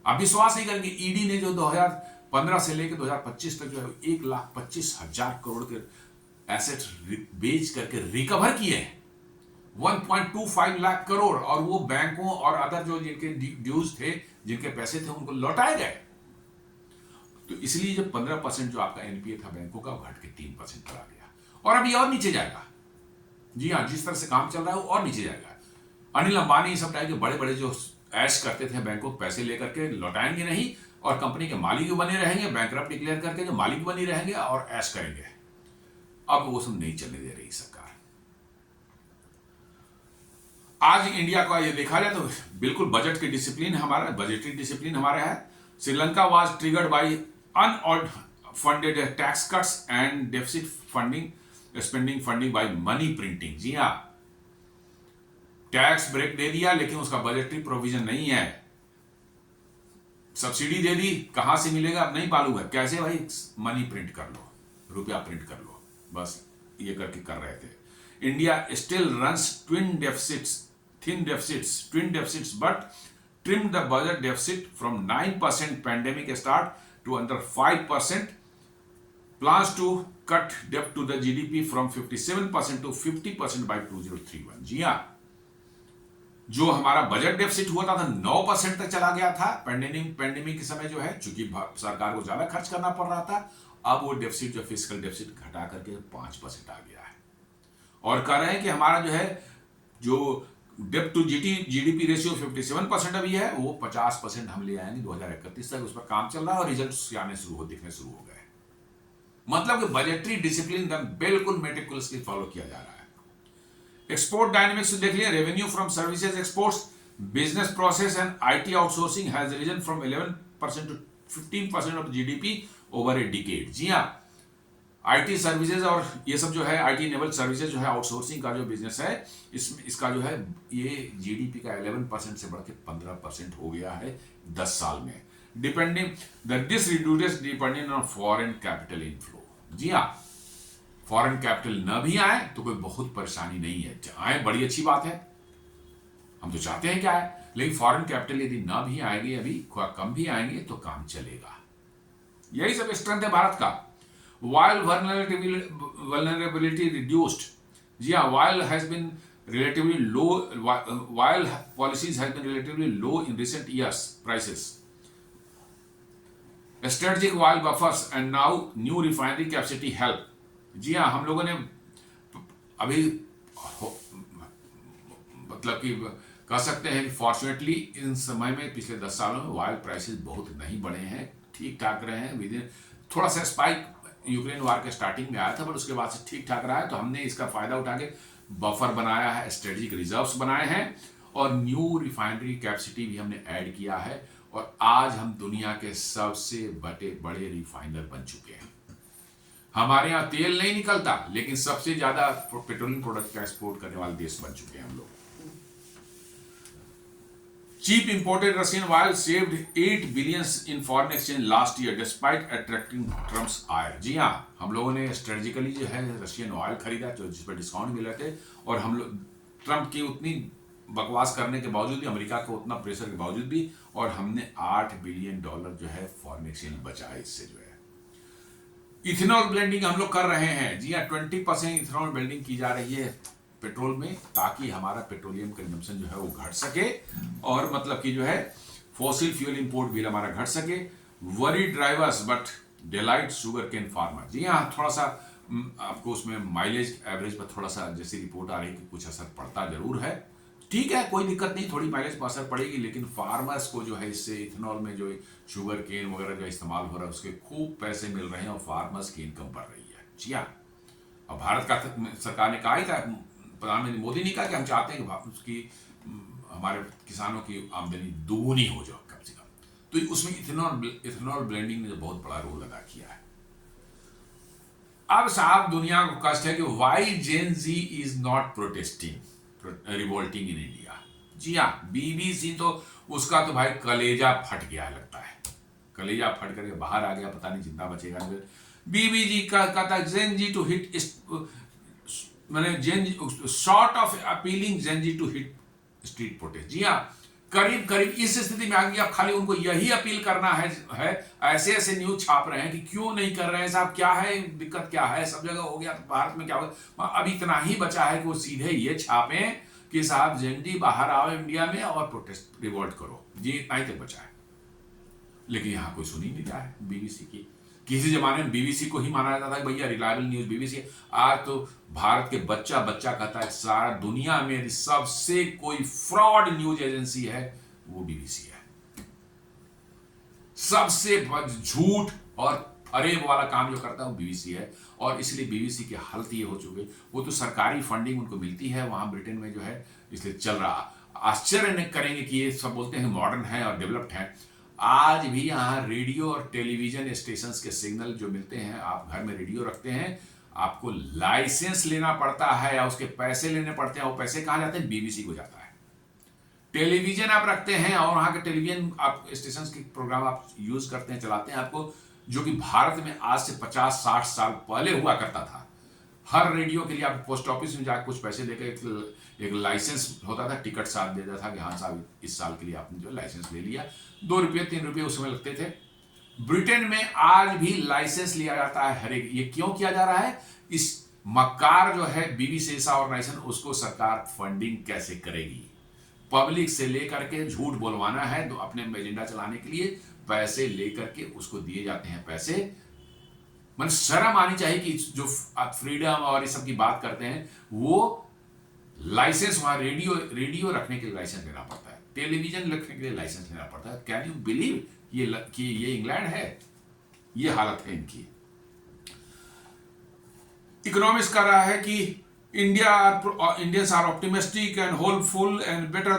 आप विश्वास नहीं करेंगे, ईडी ने जो 2015 से लेकर 2025 तक जो है 1,25,000 करोड़ के एसेट बेच करके रिकवर किए हैं, 1.25 लाख करोड़, और वो बैंकों और अदर जो जिनके ड्यूज थे, जिनके पैसे थे, उनको लौटाए गए। तो इसलिए जब 15% जो आपका एनपीए था बैंकों का घट के 3% पर आ गया, और अभी और नीचे जाएगा। जी हाँ, जिस तरह से काम चल रहा है वो और नीचे जाएगा। अनिल अंबानी सब टाइप के बड़े बड़े जो ऐश करते थे बैंकों को पैसे लेकर के, लौटाएंगे नहीं, और कंपनी के मालिक भी बने रहेंगे, बैंकरप्ट डिक्लेयर करके जो मालिक बनी रहेंगे और ऐश करेंगे। अब वो सब नहीं चलने दे रही सरकार। आज इंडिया का ये देखा जाए तो बिल्कुल बजट की डिसिप्लिन हमारा, बजटरी डिसिप्लिन हमारा है। Sri Lanka was triggered by unfunded tax cuts and deficit spending funding by money printing. जी हाँ, टैक्स ब्रेक दे दिया लेकिन उसका बजटरी प्रोविजन नहीं है। सब्सिडी दे दी, कहां से मिलेगा अब नहीं मालूम है। कैसे भाई, मनी प्रिंट कर लो, रुपया प्रिंट कर लो, बस ये करके कर रहे थे। India still runs twin deficits but trim the budget deficit from 9% pandemic start to under 5% plans to cut डेप्ट to the GDP from 57% to 50% by 2031। जी हाँ, जो हमारा बजट डेफिसिट हुआ था 9% तक चला गया था पेंडेमिक के समय जो है, चूंकि सरकार को ज्यादा खर्च करना पड़ रहा था, अब वो डेफिसिट जो फिस्कल डेफिसिट घटा करके 5% आ गया है। और कह रहे हैं कि हमारा जो है जो डेप्ट टू जीडीपी रेशियो 57% अभी है, वो 50% हम ले आएंगे 2031 तक। उस पर काम चल रहा है और रिजल्ट आने दिखने शुरू हो गए। मतलब कि बजटरी डिसिप्लिन बिल्कुल मेटिकुलसली फॉलो किया जा रहा है। एक्सपोर्ट डायनेमिक्स देख लिया, revenue from services exports, business process and IT outsourcing has risen from 11% to 15% of GDP over a decade. जी हाँ, आईटी सर्विसेज और ये सब जो है, आईटी इनेबल्ड सर्विसेज जो है, आउटसोर्सिंग का जो बिजनेस है, इसका जो है ये जीडीपी का 11% से बढ़ के 15% हो गया है 10 साल में। Depending this reduces depending on foreign capital inflow. जी हाँ, फॉरेन कैपिटल न भी आए तो कोई बहुत परेशानी नहीं है, आए बड़ी अच्छी बात है, हम तो चाहते हैं क्या है, लेकिन फॉरेन कैपिटल यदि ना भी आएंगे, अभी कम भी आएंगे तो काम चलेगा। यही सब स्ट्रेंथ है भारत का। While vulnerability reduced, जी हाँ, while has been relatively low, while policies has been relatively low in recent years, prices, strategic while buffers and now new refinery capacity help। जी हाँ, हम लोगों ने अभी मतलब कि कह सकते हैं कि फॉर्चुनेटली इन समय में पिछले 10 सालों में ऑयल प्राइसेस बहुत नहीं बढ़े हैं, ठीक ठाक रहे हैं। विद इन थोड़ा सा स्पाइक यूक्रेन वार के स्टार्टिंग में आया था, पर उसके बाद से ठीक ठाक रहा है। तो हमने इसका फायदा उठा के बफर बनाया है, स्ट्रेटेजिक रिजर्व्स बनाए हैं और न्यू रिफाइनरी कैपेसिटी भी हमने ऐड किया है। और आज हम दुनिया के सबसे बड़े रिफाइनर बन चुके हैं। हमारे यहाँ तेल नहीं निकलता, लेकिन सबसे ज्यादा पेट्रोलियम प्रोडक्ट का एक्सपोर्ट करने वाले देश बन चुके हैं हम लोग। Cheap imported Russian oil saved 8 billion in foreign exchange last year despite attracting Trump's ire। जी हाँ, हम लोगों ने स्ट्रेटेजिकली जो है रशियन ऑयल खरीदा, जो जिस पर डिस्काउंट मिले थे, और हम लोग ट्रंप की उतनी बकवास करने के बावजूद भी, अमेरिका को उतना प्रेशर के बावजूद भी, और हमने $8 बिलियन जो है फॉरेन एक्सचेंज बचा है इससे जो है। इथेनॉल ब्लेंडिंग हम लोग कर रहे हैं। जी हाँ, 20% इथेनॉल ब्लेंडिंग की जा रही है पेट्रोल में, ताकि हमारा पेट्रोलियम कंजम्पशन जो है वो घट सके, और मतलब कि जो है फॉसिल फ्यूल इंपोर्ट भी हमारा घट सके। Worry drivers but delight sugarcane farmer. जी हाँ, थोड़ा सा आपको उसमें माइलेज एवरेज पर थोड़ा सा जैसी रिपोर्ट आ रही है कि कुछ असर पड़ता जरूर है। ठीक है, कोई दिक्कत नहीं, थोड़ी माइलेज पर असर पड़ेगी, लेकिन फार्मर्स को जो है इससे इथेनॉल में जो शुगर केन वगैरह जो इस्तेमाल हो रहा है उसके खूब पैसे मिल रहे हैं और फार्मर्स की इनकम बढ़ रही है। जी हाँ, और भारत का सरकार ने कहा ही था, प्रधानमंत्री मोदी ने कहा कि हम चाहते हैं कि उसकी हमारे किसानों की आमदनी दोगुनी हो जाए कम से कम। तो उसमें इथेनॉल ब्लेंडिंग ने बहुत बड़ा रोल अदा किया है। अब साहब दुनिया को कष्ट है कि why Gen Z is not protesting revolting in India. जी हाँ, बीबीसी तो उसका तो भाई कलेजा फट गया लगता है, कलेजा फट करके बाहर आ गया, पता नहीं जिंदा बचेगा। बीबीजी का कहता जेन जी टू हिट, मैंने short of appealing Gen Z to hit street protest. जी हाँ, करीब करीब इस स्थिति में आ गया। खाली उनको यही अपील करना है ऐसे ऐसे न्यूज छाप रहे हैं कि क्यों नहीं कर रहे हैं साहब, क्या है दिक्कत, क्या है, सब जगह हो गया, भारत में क्या होगा। अब इतना ही बचा है कि वो सीधे ये छापें कि साहब जेनजी बाहर आओ इंडिया में और प्रोटेस्ट रिवोल्ट करो। जी इतना ही तक बचा है, लेकिन यहाँ कोई सुन ही नहीं रहा है बीबीसी की। किसी जमाने में बीबीसी को ही माना जाता था कि भैया रिलायबल न्यूज बीबीसी। आज तो भारत के बच्चा कहता है सारा दुनिया में सबसे कोई फ्रॉड न्यूज एजेंसी है वो बीबीसी है। सबसे झूठ और फरेब वाला काम जो करता है वो बीबीसी है, और इसलिए बीबीसी की हालत ये हो चुकी। वो तो सरकारी फंडिंग उनको मिलती है वहां ब्रिटेन में जो है, इसलिए चल रहा। आश्चर्य नहीं करेंगे कि ये सब बोलते हैं मॉडर्न है और डेवलप्ड है, आज भी यहाँ रेडियो और टेलीविजन स्टेशन के सिग्नल जो मिलते हैं, आप घर में रेडियो रखते हैं, आपको लाइसेंस लेना पड़ता है या उसके पैसे लेने पड़ते हैं। वो पैसे कहाँ जाते हैं? बीबीसी को जाता है। टेलीविजन आप रखते हैं और वहाँ के टेलीविजन आप स्टेशन के प्रोग्राम आप यूज करते हैं, चलाते हैं, आपको जो कि भारत में आज से 50-60 साल पहले हुआ करता था। हर रेडियो के लिए आप पोस्ट ऑफिस में जाकर कुछ पैसे देकर एक लाइसेंस होता था, टिकट साथ देता था कि हाँ साहब इस साल के लिए आपने जो लाइसेंस ले लिया, 2 रुपये 3 रुपये उस समय लगते थे। ब्रिटेन में आज भी लाइसेंस लिया जाता है हर एक। ये क्यों किया जा रहा है? इस मक्कार जो है बीबी सेसा ऑर्गेनाइजेशन, उसको सरकार फंडिंग कैसे करेगी? पब्लिक से लेकर के झूठ बोलवाना है तो अपने एजेंडा चलाने के लिए पैसे लेकर के उसको दिए जाते हैं पैसे। मतलब शर्म आनी चाहिए कि जो फ्रीडम और इस सब की बात करते हैं, वो लाइसेंस वहां रेडियो रखने के लिए लाइसेंस लेना पड़ता है, टेलीविजन रखने के लिए लाइसेंस लेना पड़ता है। कैन यू बिलीव ये इंग्लैंड है? ये हालत है इनकी। इकोनॉमिक्स कह रहा है कि Indians are optimistic and hopeful and better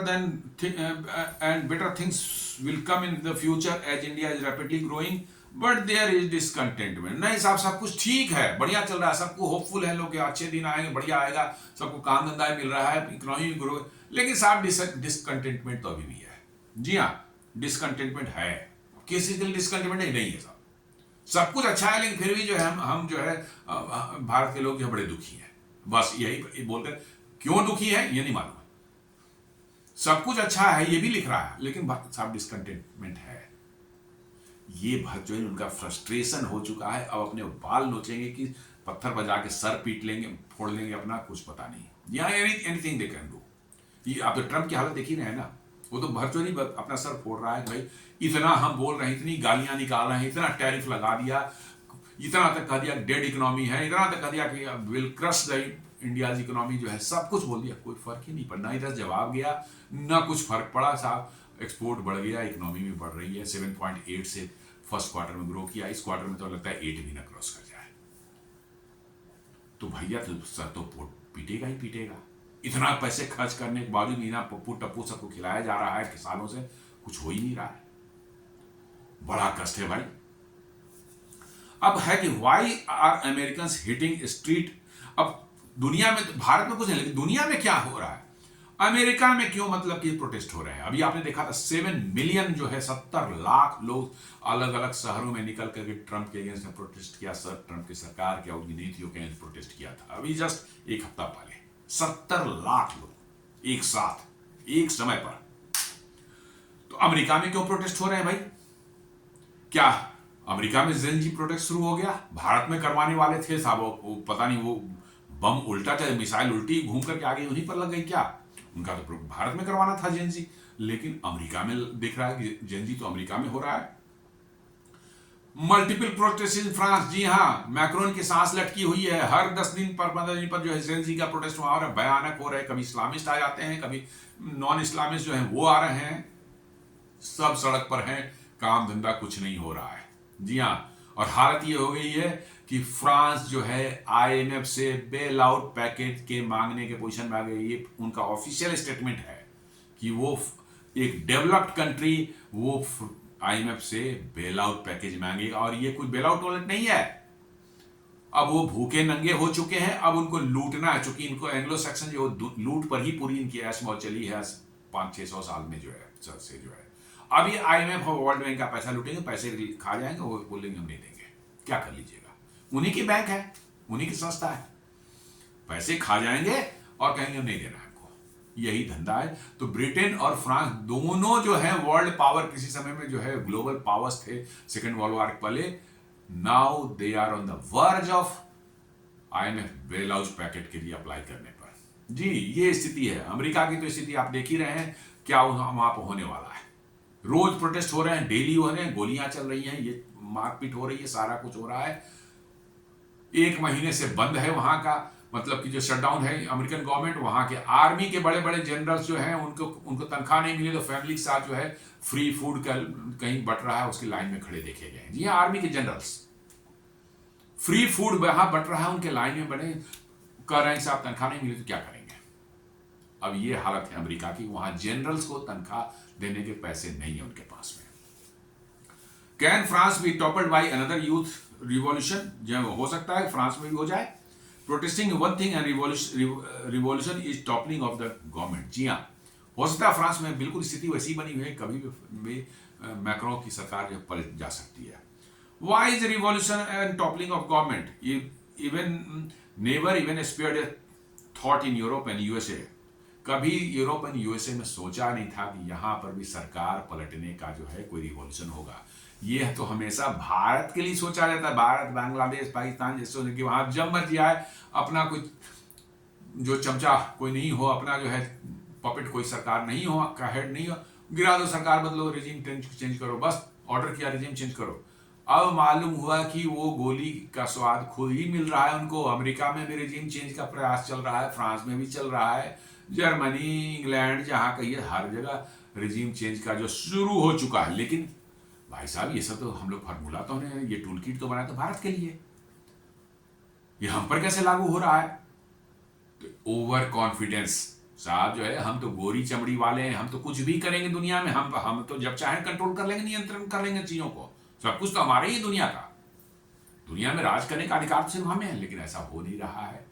things will come in the future as India is rapidly growing, but there is discontentment। नहीं साहब, सब कुछ ठीक है, बढ़िया चल रहा है, सबको होपफुल है लोग कि अच्छे दिन आएंगे, बढ़िया आएगा, सबको काम धंधा मिल रहा है, इकोनॉमी ग्रो। लेकिन साहब डिसकंटेंटमेंट तो अभी भी है। जी हाँ, डिसकंटेंटमेंट है। किसी के लिए डिसकंटेंटमेंट नहीं है साहब, सब कुछ अच्छा है, लेकिन फिर भी जो है हम जो है भारत के लोग जो बड़े दुखी हैं। बस यही बोलकर क्यों दुखी है ये नहीं मालूम। सब कुछ अच्छा है ये भी लिख रहा है, लेकिन साहब डिसकंटेंटमेंट है। ये जो है उनका फ्रस्ट्रेशन हो चुका है। अब अपने बाल नोचेंगे कि पत्थर बजा के सर पीट लेंगे, फोड़ लेंगे अपना, कुछ पता नहीं। या एनीथिंग दे कैन डू। ये आप तो ट्रम्प की हालत देख ही रहे हैं ना, वो तो भरचोरी अपना सर फोड़ रहा है। भाई इतना हम बोल रहे हैं, इतनी गालियां निकाल रहे हैं, इतना टैरिफ लगा दिया, इतना तक कह दिया डेड इकोनॉमी है, इतना तक कह दिया कि will crush the India's economy जो है, सब कुछ बोल दिया, कोई फर्क ही नहीं पड़ा। इधर जवाब गया ना, कुछ फर्क पड़ा साहब। एक्सपोर्ट बढ़ गया, इकोनॉमी भी बढ़ रही है, 7.8 से फर्स्ट क्वार्टर में ग्रो किया, इस क्वार्टर में तो लगता है 8 भी ना क्रॉस कर जाए। तो भैया तो सर तो पीटेगा ही पीटेगा। इतना पैसे खर्च करने के बावजूद मीना पप्पू टप्पू सबको खिलाया जा रहा है किसानों से, कुछ हो ही नहीं रहा है। बड़ा कष्ट है भाई। अब है कि why are American hitting street. अब दुनिया में, भारत में कुछ नहीं, लेकिन दुनिया में क्या हो रहा है? अमेरिका में क्यों मतलब कि प्रोटेस्ट हो रहे हैं? अभी आपने देखा था 7 मिलियन जो है 70 लाख लोग अलग अलग शहरों में निकल करके ट्रंप के अगेंस्ट में प्रोटेस्ट किया, सर ट्रंप की सरकार के उनकी नीतियों के अगेंस्ट प्रोटेस्ट किया था। अभी जस्ट एक हफ्ता पहले 70 लाख लोग एक साथ एक समय पर। तो अमेरिका में क्यों प्रोटेस्ट हो रहे हैं भाई? क्या अमेरिका में जेन-जी प्रोटेस्ट शुरू हो गया? भारत में करवाने वाले थे साहब, वो पता नहीं वो बम उल्टा चाहे मिसाइल उल्टी घूम करके आगे उन्हीं पर लग गई क्या? उनका तो भारत में करवाना था जेन-जी, लेकिन अमेरिका में दिख रहा है कि जेन-जी तो अमेरिका में हो रहा है। Multiple protest in France. जी हाँ, मैक्रोन की सांस लटकी हुई है। हर 10 दिन पर 15 दिन पर जो है जेन-जी का प्रोटेस्ट वहां हो रहा है, भयानक हो रहा है। कभी इस्लामिस्ट आ जाते हैं, कभी नॉन इस्लामिस्ट जो है वो आ रहे हैं, सब सड़क पर हैं, काम धंधा कुछ नहीं हो रहा है। जी हाँ, और हालत ये हो गई है कि फ्रांस जो है आईएमएफ से बेल आउट पैकेज के मांगने के पोजीशन में आ गई। ये उनका ऑफिशियल स्टेटमेंट है कि वो एक डेवलप्ड कंट्री वो आईएमएफ से बेल आउट पैकेज मांगेगा, और ये कोई बेल आउट वॉलेट नहीं है। अब वो भूखे नंगे हो चुके हैं, अब उनको लूटना है, चूंकि इनको एंग्लो सेक्शन जो लूट पर ही पूरी इनकी ऐश मौज चली है 500-600 साल में जो है से जो है। अब ये आईएमएफ और वर्ल्ड बैंक का पैसा लूटेंगे, पैसे खा जाएंगे, वो बोलेंगे हम नहीं देंगे। क्या कर लीजिएगा? उन्हीं की बैंक है, उन्हीं की संस्था है, पैसे खा जाएंगे और कहेंगे हम नहीं देना हमको। यही धंधा है। तो ब्रिटेन और फ्रांस दोनों जो है वर्ल्ड पावर, किसी समय में जो है ग्लोबल पावर्स थे सेकेंड वर्ल्ड वॉर के पहले, now they are on the verge of IMF bail out packet के लिए अप्लाई करने पर। जी ये स्थिति है अमेरिका की। तो स्थिति आप देख ही रहे हैं क्या वहां पर होने वाला है। रोज प्रोटेस्ट हो रहे हैं, डेली हो रहे हैं, गोलियां चल रही हैं, ये मारपीट हो रही है, सारा कुछ हो रहा है। 1 महीने से बंद है वहां का, मतलब कि जो शटडाउन है अमेरिकन गवर्नमेंट। वहां के आर्मी के बड़े बड़े जनरल्स जो हैं उनको तनख्वाह नहीं मिली, तो फैमिली के साथ जो है फ्री फूड का कहीं बट रहा है, उसकी लाइन में खड़े देखे गए। जी हाँ, आर्मी के जनरल्स फ्री फूड वहां बट रहा है, उनके लाइन में बने, कह रहे हैं साहब तनख्वाह नहीं मिली तो क्या करेंगे। अब ये हालत है अमेरिका की, वहां जनरल्स को तनख्वाह देने के पैसे नहीं है उनके पास में। Can France be toppled by another youth revolution? जो हो सकता है फ्रांस में भी हो जाए। Protesting one thing and revolution is toppling of the government. जी हाँ, हो सकता है फ्रांस में बिल्कुल स्थिति वैसी बनी हुई है, कभी भी मैक्रोन की सरकार जो पलट जा सकती है। Why is revolution and toppling of government even never even spared A thought in Europe and USA? कभी यूरोप एंड यूएसए में सोचा नहीं था कि यहाँ पर भी सरकार पलटने का जो है कोई रिवॉल्यूशन होगा। ये तो हमेशा भारत के लिए सोचा जाता है, भारत, बांग्लादेश, पाकिस्तान जैसे कि वहाँ जब मर्जी आए अपना कुछ जो चमचा कोई नहीं हो, अपना जो है पपेट कोई सरकार नहीं हो, का हेड नहीं हो, गिरा दो सरकार, बदलो, रेजिम चेंज करो, बस ऑर्डर किया रेजिम चेंज करो। अब मालूम हुआ कि वो गोली का स्वाद खुद ही मिल रहा है उनको। अमेरिका में भी रेजिम चेंज का प्रयास चल रहा है, फ्रांस में भी चल रहा है, जर्मनी, इंग्लैंड, जहाँ कहिए हर जगह रेजिम चेंज का जो शुरू हो चुका है। लेकिन भाई साहब ये सब तो हम लोग फार्मूला तो नहीं, ये टूल किट तो बनाया तो भारत के लिए, ये हम पर कैसे लागू हो रहा है? तो ओवर कॉन्फिडेंस साहब जो है, हम तो गोरी चमड़ी वाले हैं, हम तो कुछ भी करेंगे दुनिया में, हम तो जब चाहे कंट्रोल कर लेंगे, नियंत्रण कर लेंगे चीजों को, सब कुछ तो हमारे ही दुनिया का, दुनिया में राज करने का अधिकार तो सिर्फ हमें है। लेकिन ऐसा हो नहीं रहा है।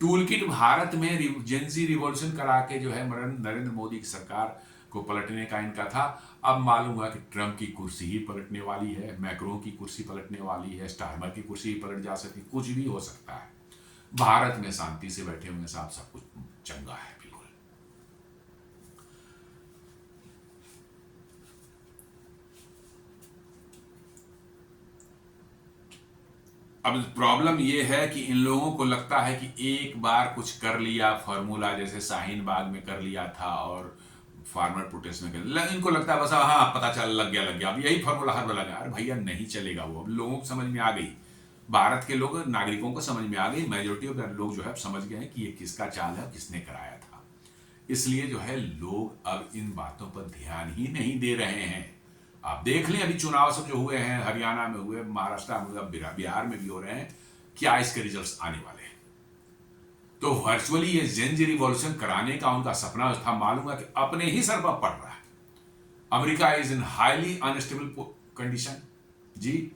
टूल किट भारत में जेंजी रिवॉल्यूशन करा के जो है नरेंद्र मोदी की सरकार को पलटने का इनका था। अब मालूम हुआ कि ट्रंप की कुर्सी ही पलटने वाली है, मैक्रों की कुर्सी पलटने वाली है, स्टारमर की कुर्सी ही पलट जा सकती, कुछ भी हो सकता है। भारत में शांति से बैठे हुए साहब सब कुछ चंगा है बिल्कुल। अब प्रॉब्लम ये है कि इन लोगों को लगता है कि एक बार कुछ कर लिया फॉर्मूला, जैसे शाहीन बाग में कर लिया था और फार्मर प्रोटेस्ट में कर लिया, इनको लगता है बस हाँ पता चल लग गया, अब यही फॉर्मूला हर बार लगा। अरे भैया नहीं चलेगा वो, अब लोगों को समझ में आ गई, भारत के लोग, नागरिकों को समझ में आ गई, मेजोरिटी ऑफ लोग जो है समझ गए हैं कि ये किसका चाल है, किसने कराया था। इसलिए जो है लोग अब इन बातों पर ध्यान ही नहीं दे रहे हैं। आप देख लें अभी चुनाव सब जो हुए हैं, हरियाणा में हुए, महाराष्ट्र में हुए, बिहार में भी हो रहे हैं, क्या इसके रिजल्ट्स आने वाले हैं। तो वर्चुअली ये जेंजी रिवॉल्यूशन कराने का उनका सपना था, मालूम है कि अपने ही सर पर पड़ रहा है। America is in highly unstable condition जी,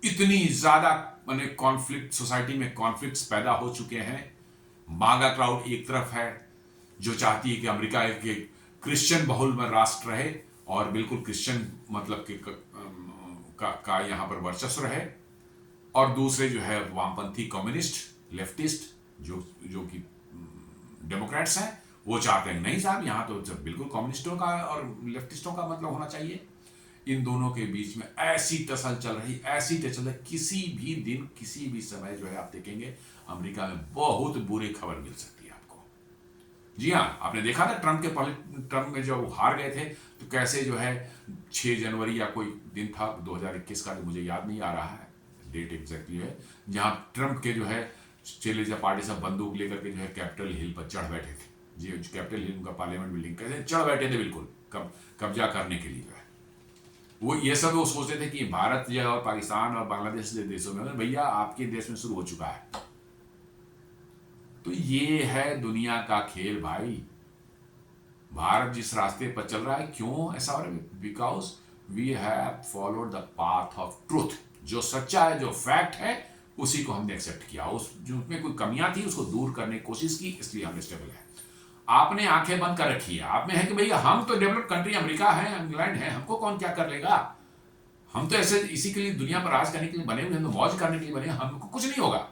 इतनी ज्यादा माने कॉन्फ्लिक्ट, सोसाइटी में कॉन्फ्लिक्ट्स पैदा हो चुके हैं। मागा क्राउड एक तरफ है जो चाहती है कि अमेरिका एक क्रिश्चियन बहुल राष्ट्र रहे और बिल्कुल क्रिश्चियन मतलब कि का यहाँ पर वर्चस्व रहे, और दूसरे जो है वामपंथी कम्युनिस्ट, लेफ्टिस्ट जो कि डेमोक्रेट्स हैं, वो चाहते हैं नहीं साहब यहाँ तो बिल्कुल कम्युनिस्टों का और लेफ्टिस्टों का मतलब होना चाहिए। इन दोनों के बीच में ऐसी टसल चल रही, ऐसी टसल, किसी भी दिन किसी भी समय जो है आप देखेंगे अमेरिका में बहुत बुरी खबर मिल सकती है आपको। जी हाँ, आपने देखा था ट्रंप के पहले टर्म में जब हार गए थे तो कैसे जो है 6 जनवरी या कोई दिन था 2021 का, जो मुझे याद नहीं आ रहा है डेट एग्जैक्टली है, जहां ट्रंप के जो है चेले पार्टी सब बंदूक लेकर के जो है कैपिटल हिल पर चढ़ बैठे थे। जी, कैपिटल हिल उनका पार्लियामेंट बिल्डिंग, कैसे चढ़ बैठे थे बिल्कुल कब्जा करने के लिए। वो ये सब वो सोचते थे कि भारत जो है और पाकिस्तान और बांग्लादेश जैसे देशों में, भैया आपके देश में शुरू हो चुका है। तो ये है दुनिया का खेल भाई। भारत जिस रास्ते पर चल रहा है, क्यों ऐसा हो रहा है? Because we have followed the path of truth. जो सच्चा है, जो फैक्ट है, उसी को हमने एक्सेप्ट किया। उसमें कोई कमियां थी उसको दूर करने की कोशिश की, इसलिए हम स्टेबल है। आपने आंखें बंद कर रखी है, आप में है कि भैया हम तो डेवलप्ड कंट्री, अमेरिका है, इंग्लैंड है, हमको कौन क्या कर लेगा, हम तो ऐसे इसी के लिए दुनिया पर राज करने के लिए बने हुए हैं, तो मौज करने के लिए बने, हमको कुछ नहीं होगा।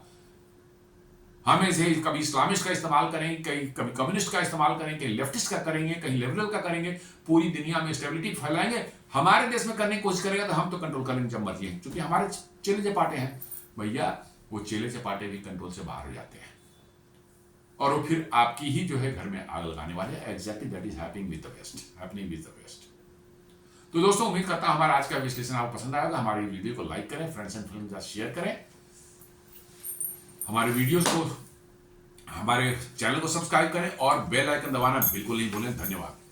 हम ऐसे कभी इस्लामिस्ट का इस्तेमाल करेंगे, कभी कम्युनिस्ट का इस्तेमाल करेंगे, कहीं लेफ्टिस्ट का करेंगे, कहीं लिबरल का करेंगे, पूरी दुनिया में स्टेबिलिटी फैलाएंगे। हमारे देश में करने की कोशिश करेगा तो हम तो कंट्रोल करेंगे जब मर्जी है, क्योंकि हमारे चेले चपाटे हैं भैया। वो चेले चपाटे भी कंट्रोल से बाहर हो जाते हैं और वो फिर आपकी ही जो है घर में आग लगाने वाले। Exactly that is happening with the west. तो दोस्तों, उम्मीद करता हूं हमारा आज का विश्लेषण आपको पसंद आएगा। हमारी वीडियो को लाइक करें, फ्रेंड्स एंड फैमिली के साथ शेयर करें, हमारे वीडियोस को, हमारे चैनल को सब्सक्राइब करें और बेल आइकन दबाना बिल्कुल नहीं भूलें। धन्यवाद।